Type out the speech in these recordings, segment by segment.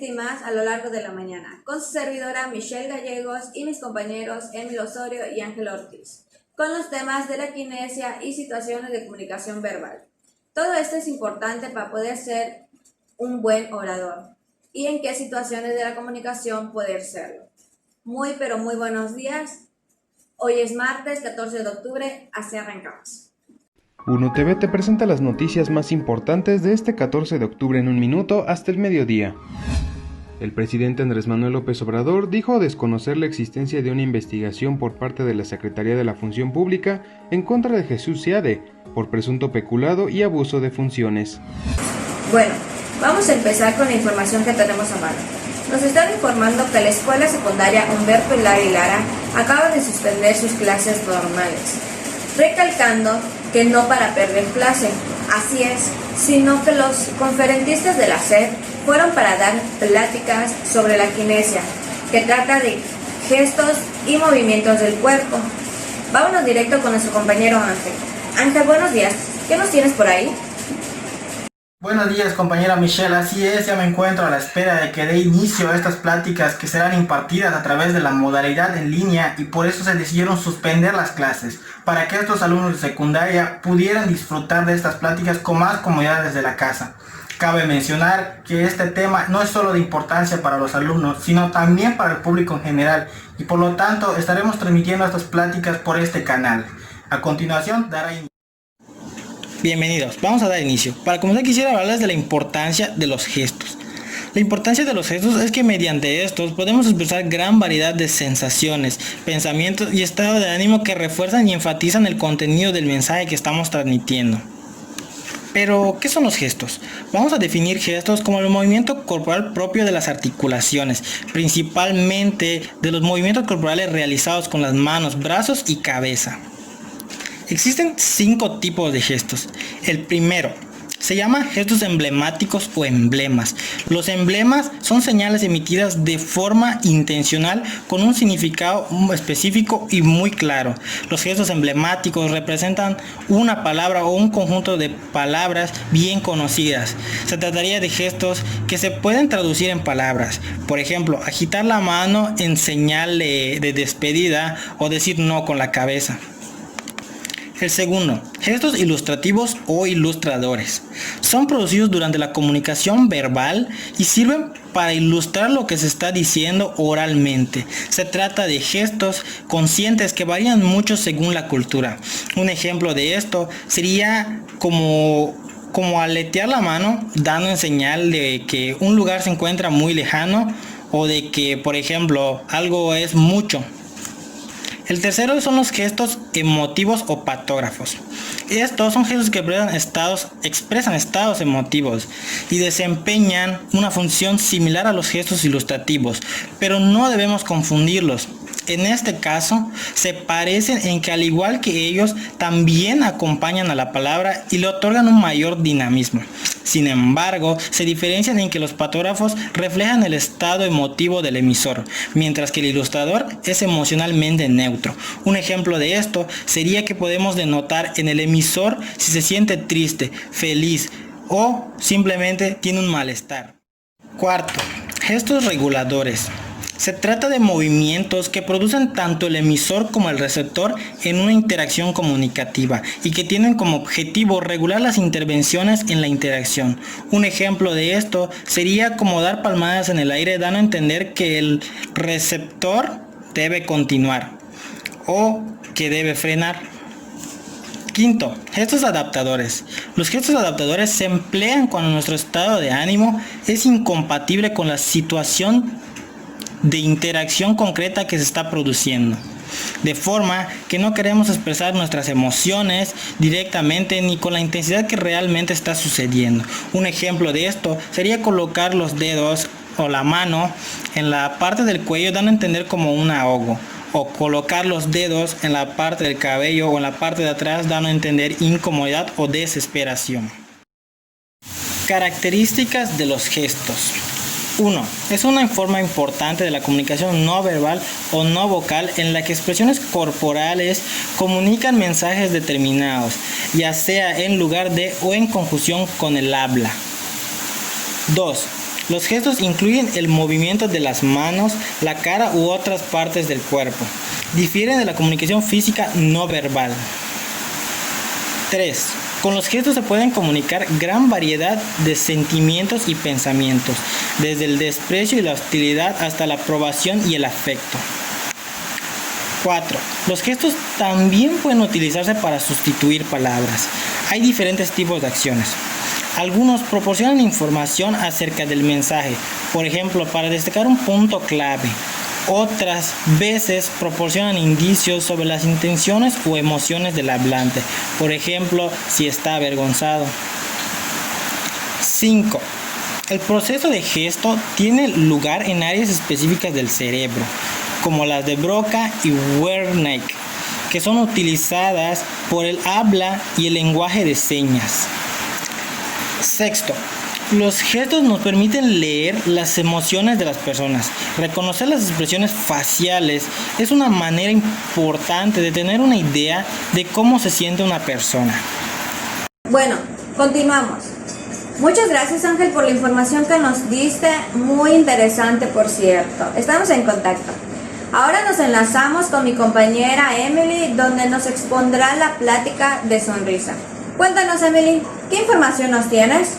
íntimas a lo largo de la mañana, con su servidora Michelle Gallegos y mis compañeros Emil Osorio y Ángel Ortiz, con los temas de la kinesia y situaciones de comunicación verbal. Todo esto es importante para poder ser un buen orador y en qué situaciones de la comunicación poder serlo. Muy pero muy buenos días. Hoy es martes 14 de octubre, así arrancamos. Uno TV te presenta las noticias más importantes de este 14 de octubre en un minuto hasta el mediodía. El presidente Andrés Manuel López Obrador dijo desconocer la existencia de una investigación por parte de la Secretaría de la Función Pública en contra de Jesús Seade por presunto peculado y abuso de funciones. Bueno, vamos a empezar con la información que tenemos a mano. Nos están informando que la escuela secundaria Humberto Hilario y Lara acaba de suspender sus clases normales, recalcando que no para perder clase, así es, sino que los conferencistas de la SEP fueron para dar pláticas sobre la kinesia, que trata de gestos y movimientos del cuerpo. Vámonos directo con nuestro compañero Ángel. Ángel, buenos días, ¿qué nos tienes por ahí? Buenos días, compañera Michelle, así es, ya me encuentro a la espera de que dé inicio a estas pláticas que serán impartidas a través de la modalidad en línea y por eso se decidieron suspender las clases, para que estos alumnos de secundaria pudieran disfrutar de estas pláticas con más comodidad desde la casa. Cabe mencionar que este tema no es solo de importancia para los alumnos, sino también para el público en general y por lo tanto estaremos transmitiendo estas pláticas por este canal. A continuación dará inicio. Bienvenidos, vamos a dar inicio. Para comenzar quisiera hablarles de la importancia de los gestos. La importancia de los gestos es que mediante estos podemos expresar gran variedad de sensaciones, pensamientos y estados de ánimo que refuerzan y enfatizan el contenido del mensaje que estamos transmitiendo. Pero, ¿qué son los gestos? Vamos a definir gestos como el movimiento corporal propio de las articulaciones, principalmente de los movimientos corporales realizados con las manos, brazos y cabeza. Existen 5 tipos de gestos. El primero se llama gestos emblemáticos o emblemas. Los emblemas son señales emitidas de forma intencional con un significado específico y muy claro. Los gestos emblemáticos representan una palabra o un conjunto de palabras bien conocidas. Se trataría de gestos que se pueden traducir en palabras. Por ejemplo, agitar la mano en señal de despedida o decir no con la cabeza. El segundo, gestos ilustrativos o ilustradores. Son producidos durante la comunicación verbal y sirven para ilustrar lo que se está diciendo oralmente. Se trata de gestos conscientes que varían mucho según la cultura. Un ejemplo de esto sería como aletear la mano, dando en señal de que un lugar se encuentra muy lejano o de que, por ejemplo, algo es mucho. El tercero son los gestos emotivos o patógrafos. Estos son gestos que expresan estados emotivos y desempeñan una función similar a los gestos ilustrativos, pero no debemos confundirlos. En este caso, se parecen en que al igual que ellos, también acompañan a la palabra y le otorgan un mayor dinamismo. Sin embargo, se diferencian en que los patógrafos reflejan el estado emotivo del emisor, mientras que el ilustrador es emocionalmente neutro. Un ejemplo de esto sería que podemos denotar en el emisor si se siente triste, feliz o simplemente tiene un malestar. Cuarto, gestos reguladores. Se trata de movimientos que producen tanto el emisor como el receptor en una interacción comunicativa y que tienen como objetivo regular las intervenciones en la interacción. Un ejemplo de esto sería como dar palmadas en el aire dando a entender que el receptor debe continuar o que debe frenar. Quinto, gestos adaptadores. Los gestos adaptadores se emplean cuando nuestro estado de ánimo es incompatible con la situación de interacción concreta que se está produciendo, de forma que no queremos expresar nuestras emociones directamente ni con la intensidad que realmente está sucediendo. Un ejemplo de esto sería colocar los dedos o la mano en la parte del cuello dando a entender como un ahogo, o colocar los dedos en la parte del cabello o en la parte de atrás dando a entender incomodidad o desesperación. Características de los gestos. 1. Es una forma importante de la comunicación no verbal o no vocal en la que expresiones corporales comunican mensajes determinados, ya sea en lugar de o en conjunción con el habla. 2. Los gestos incluyen el movimiento de las manos, la cara u otras partes del cuerpo. Difieren de la comunicación física no verbal. 3. Con los gestos se pueden comunicar gran variedad de sentimientos y pensamientos, desde el desprecio y la hostilidad hasta la aprobación y el afecto. 4. Los gestos también pueden utilizarse para sustituir palabras. Hay diferentes tipos de acciones. Algunos proporcionan información acerca del mensaje, por ejemplo, para destacar un punto clave. Otras veces proporcionan indicios sobre las intenciones o emociones del hablante, por ejemplo, si está avergonzado. 5. El proceso de gesto tiene lugar en áreas específicas del cerebro, como las de Broca y Wernicke, que son utilizadas por el habla y el lenguaje de señas. 6. Los gestos nos permiten leer las emociones de las personas. Reconocer las expresiones faciales es una manera importante de tener una idea de cómo se siente una persona. Bueno, continuamos. Muchas gracias, Ángel, por la información que nos diste, muy interesante, por cierto. Estamos en contacto. Ahora nos enlazamos con mi compañera Emily, donde nos expondrá la plática de sonrisa. Cuéntanos, Emily, ¿qué información nos tienes?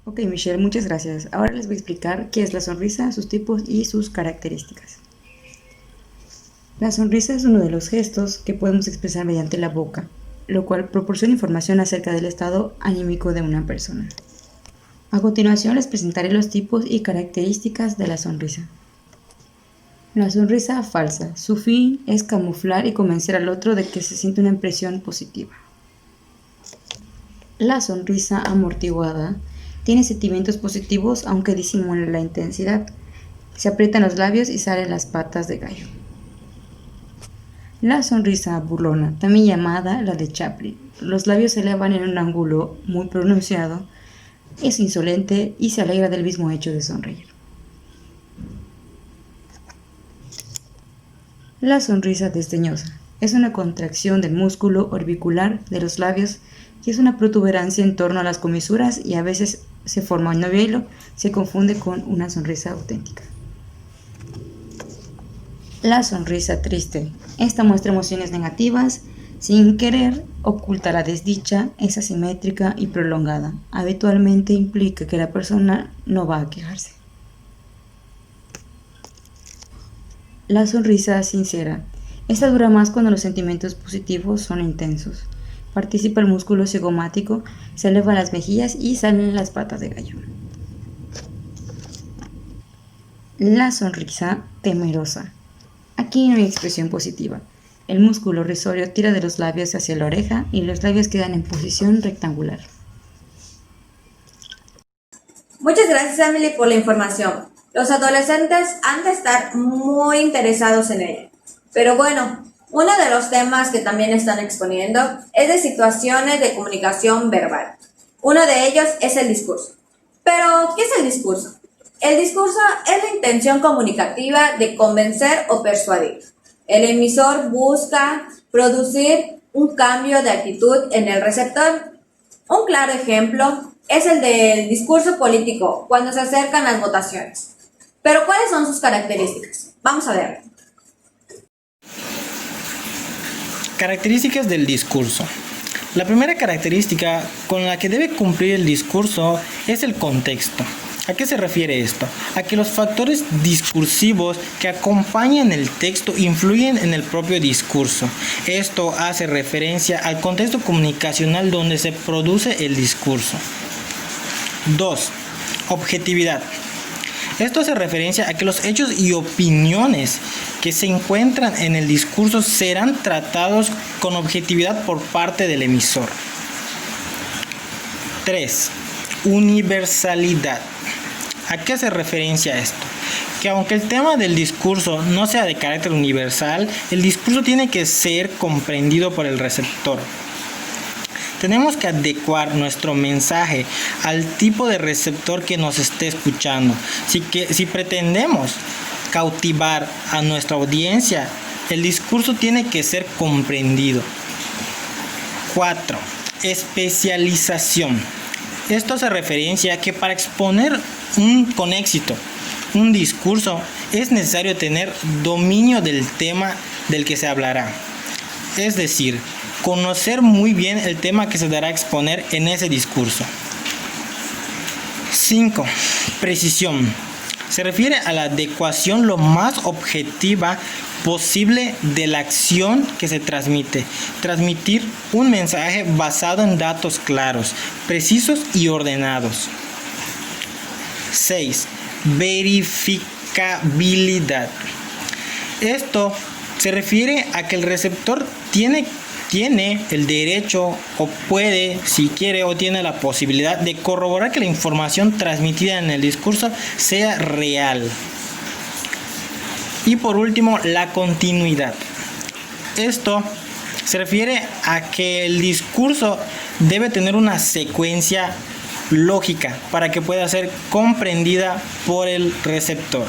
Ok, Michelle, muchas gracias. Ahora les voy a explicar qué es la sonrisa, sus tipos y sus características. La sonrisa es uno de los gestos que podemos expresar mediante la boca, lo cual proporciona información acerca del estado anímico de una persona. A continuación les presentaré los tipos y características de la sonrisa. La sonrisa falsa. Su fin es camuflar y convencer al otro de que se siente una impresión positiva. La sonrisa amortiguada tiene sentimientos positivos aunque disimula la intensidad. Se aprietan los labios y salen las patas de gallo. La sonrisa burlona, también llamada la de Chaplin. Los labios se elevan en un ángulo muy pronunciado, es insolente y se alegra del mismo hecho de sonreír. La sonrisa desdeñosa es una contracción del músculo orbicular de los labios y es una protuberancia en torno a las comisuras y a veces se forma un velo, se confunde con una sonrisa auténtica. La sonrisa triste. Esta muestra emociones negativas, sin querer, oculta la desdicha, es asimétrica y prolongada. Habitualmente implica que la persona no va a quejarse. La sonrisa sincera. Esta dura más cuando los sentimientos positivos son intensos. Participa el músculo cigomático, se elevan las mejillas y salen las patas de gallo. La sonrisa temerosa. Aquí no hay expresión positiva. El músculo risorio tira de los labios hacia la oreja y los labios quedan en posición rectangular. Muchas gracias, Emily, por la información. Los adolescentes han de estar muy interesados en ella. Pero bueno, uno de los temas que también están exponiendo es de situaciones de comunicación verbal. Uno de ellos es el discurso. Pero, ¿qué es el discurso? El discurso es la intención comunicativa de convencer o persuadir. El emisor busca producir un cambio de actitud en el receptor. Un claro ejemplo es el del discurso político cuando se acercan las votaciones. Pero, ¿cuáles son sus características? Vamos a ver. Características del discurso. La primera característica con la que debe cumplir el discurso es el contexto. ¿A qué se refiere esto? A que los factores discursivos que acompañan el texto influyen en el propio discurso. Esto hace referencia al contexto comunicacional donde se produce el discurso. 2. Objetividad. Esto hace referencia a que los hechos y opiniones que se encuentran en el discurso serán tratados con objetividad por parte del emisor. 3. Universalidad. ¿A qué hace referencia esto? Que aunque el tema del discurso no sea de carácter universal, el discurso tiene que ser comprendido por el receptor. Tenemos que adecuar nuestro mensaje al tipo de receptor que nos esté escuchando. Si pretendemos cautivar a nuestra audiencia, el discurso tiene que ser comprendido. 4. Especialización. Esto se referencia a que para exponer con éxito un discurso es necesario tener dominio del tema del que se hablará. Es decir, conocer muy bien el tema que se dará a exponer en ese discurso. 5. Precisión. Se refiere a la adecuación lo más objetiva posible de la acción que se transmite. Transmitir un mensaje basado en datos claros, precisos y ordenados. 6. Verificabilidad. Esto se refiere a que el receptor tiene el derecho o puede, si quiere o tiene la posibilidad de corroborar que la información transmitida en el discurso sea real. Y por último, la continuidad. Esto se refiere a que el discurso debe tener una secuencia lógica para que pueda ser comprendida por el receptor.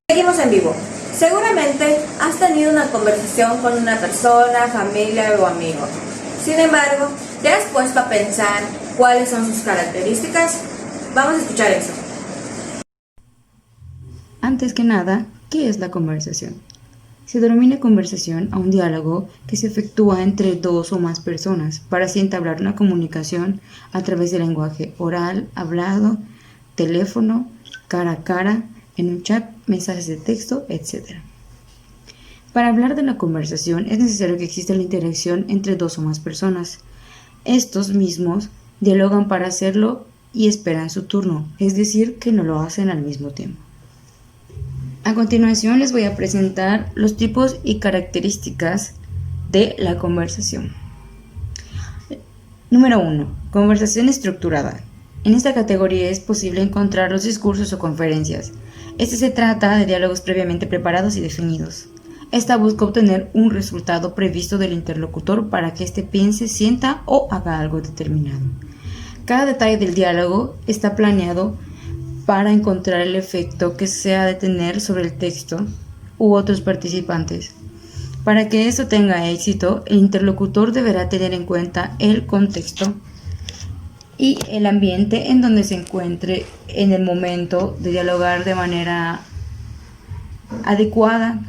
Seguimos en vivo. Seguramente has tenido una conversación con una persona, familia o amigo. Sin embargo, ¿te has puesto a pensar cuáles son sus características? Vamos a escuchar eso. Antes que nada, ¿qué es la conversación? Se denomina conversación a un diálogo que se efectúa entre dos o más personas para así entablar una comunicación a través del lenguaje oral, hablado, teléfono, cara a cara, en un chat, mensajes de texto, etc. Para hablar de la conversación es necesario que exista la interacción entre dos o más personas. Estos mismos dialogan para hacerlo y esperan su turno, es decir, que no lo hacen al mismo tiempo. A continuación les voy a presentar los tipos y características de la conversación. Número 1. Conversación estructurada. En esta categoría es posible encontrar los discursos o conferencias. Se trata de diálogos previamente preparados y definidos. Esta busca obtener un resultado previsto del interlocutor para que éste piense, sienta o haga algo determinado. Cada detalle del diálogo está planeado para encontrar el efecto que se ha de tener sobre el texto u otros participantes. Para que esto tenga éxito, el interlocutor deberá tener en cuenta el contexto y el ambiente en donde se encuentre en el momento de dialogar de manera adecuada,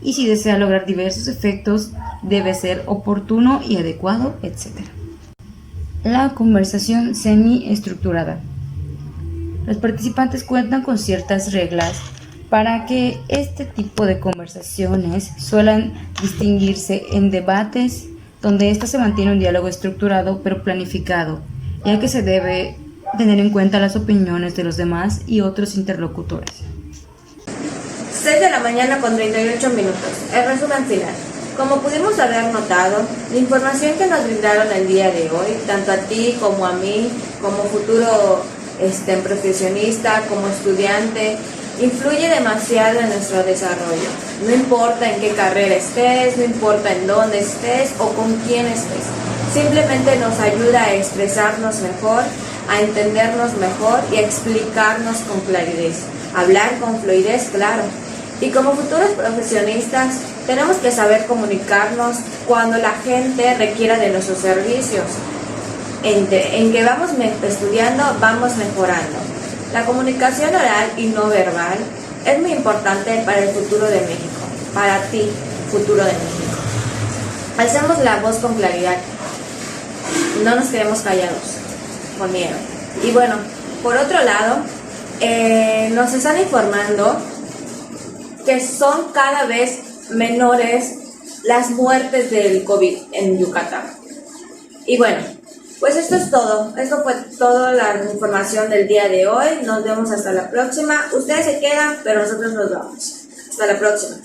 y si desea lograr diversos efectos debe ser oportuno y adecuado, etc. La conversación semi-estructurada. Los participantes cuentan con ciertas reglas para que este tipo de conversaciones suelan distinguirse en debates donde se mantiene un diálogo estructurado pero planificado, ya que se debe tener en cuenta las opiniones de los demás y otros interlocutores. 6 de la mañana con 38 minutos. El resumen final. Como pudimos haber notado, la información que nos brindaron el día de hoy, tanto a ti como a mí, como futuro profesionista, como estudiante, influye demasiado en nuestro desarrollo. No importa en qué carrera estés, no importa en dónde estés o con quién estés. Simplemente nos ayuda a expresarnos mejor, a entendernos mejor y a explicarnos con claridad. Hablar con fluidez, claro. Y como futuros profesionistas, tenemos que saber comunicarnos cuando la gente requiera de nuestros servicios. En que vamos estudiando, vamos mejorando. La comunicación oral y no verbal es muy importante para el futuro de México, para ti, futuro de México. Alzamos la voz con claridad, no nos quedemos callados, con miedo. Y bueno, por otro lado, nos están informando que son cada vez menores las muertes del COVID en Yucatán. Y bueno, pues esto es todo. Esto fue toda la información del día de hoy. Nos vemos hasta la próxima. Ustedes se quedan, pero nosotros nos vamos. Hasta la próxima.